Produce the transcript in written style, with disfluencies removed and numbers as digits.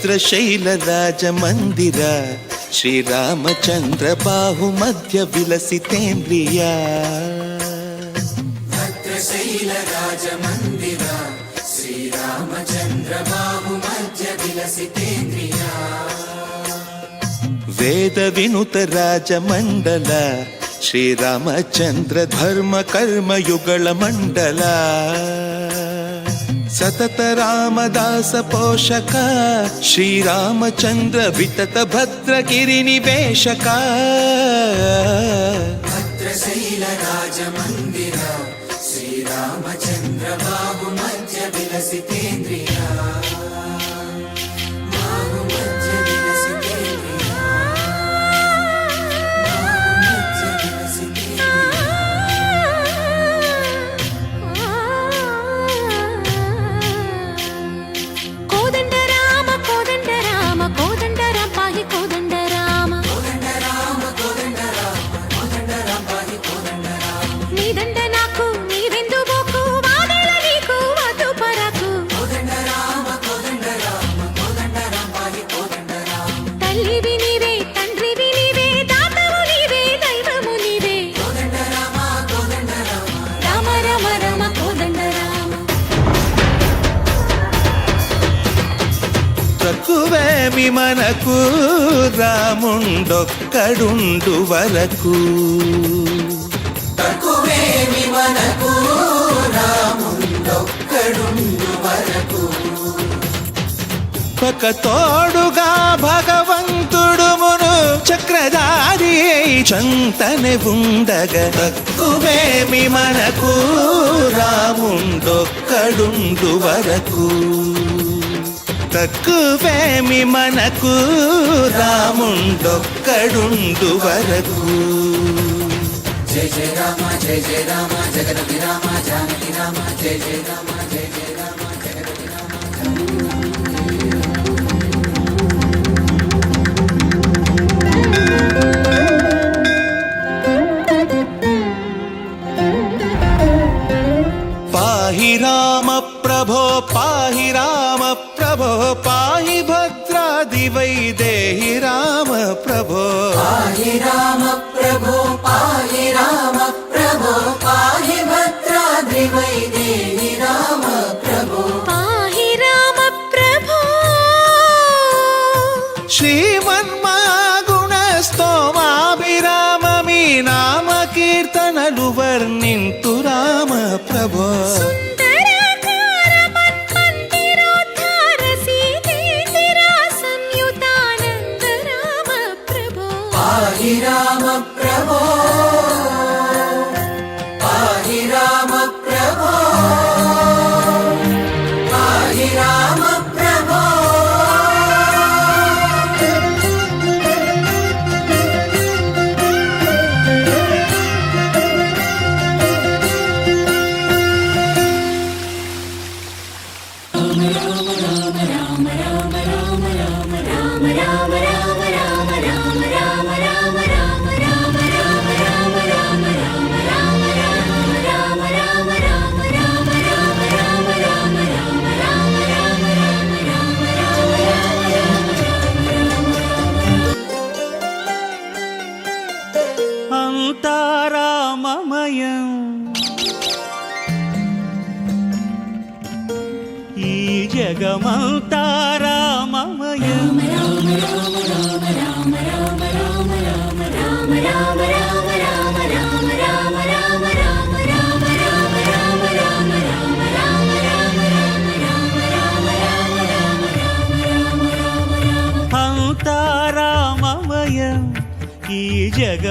భద్రశైల రాజమందిర శ్రీరామచంద్ర బాహుమధ్య విలసితేంద్రియ భద్రశైల రాజమందిర శ్రీరామచంద్ర బాహుమధ్య విలసితేంద్రియ వేద వినుత రాజమండల శ్రీరామచంద్ర ధర్మ కర్మయుಗಳ మండల ಸತತ ರಾಮದಾಸ ಪೋಷಕ ಶ್ರೀರಾಮಚಂದ್ರ ವಿತತ ಭದ್ರಗಿರಿ ನಿವೇಶಕ ಭದ್ರಶೈಲ ರಾಜಮಂದಿರ ಶ್ರೀರಾಮಚಂದ್ರ ಬಾಹುಮಧ್ಯ ವಿಲಸಿತೇಂದ್ರಿಯ తక్కువేమి మనకు రాముండొక్కడుండు వరకు తక్కువేమి మనకు రాముండొక్కడుండు వరకు ఒక తోడుగా భగవంతుడు మును చక్రధారి చంతనే ఉండగా తక్కువేమి మనకు రాముండొక్కడుండు వరకు తక్కువేమి మనకు రాముండొక్కడుండు వరకు జయ జయ రామ జయ జయ రామ జగదపి రామ జానకి రామ జయ జయ రామ జయ జయ రామ జగదపి రామ పాహి రామ ప్రభో పాహి రామ ప్రభో పాహి భద్రాది వైదేహి రామ ప్రభో పాహి రామ ప్రభో పాహి రామ ప్రభో పాహి భద్రాద్రి వైదేహి రామ ప్రభో పాహి రామ ప్రభో శ్రీమన్మాగుణ స్తోమాభిరామమి నామ కీర్తనలు వర్ణింతు రామ ప్రభో పాహి రామ ప్రభో పాహి రామ ప్రభో పాహి రామ ప్రభో అంతారామమయం ఈ జగమంతారామమయం అంతారామమయం ఈ జగం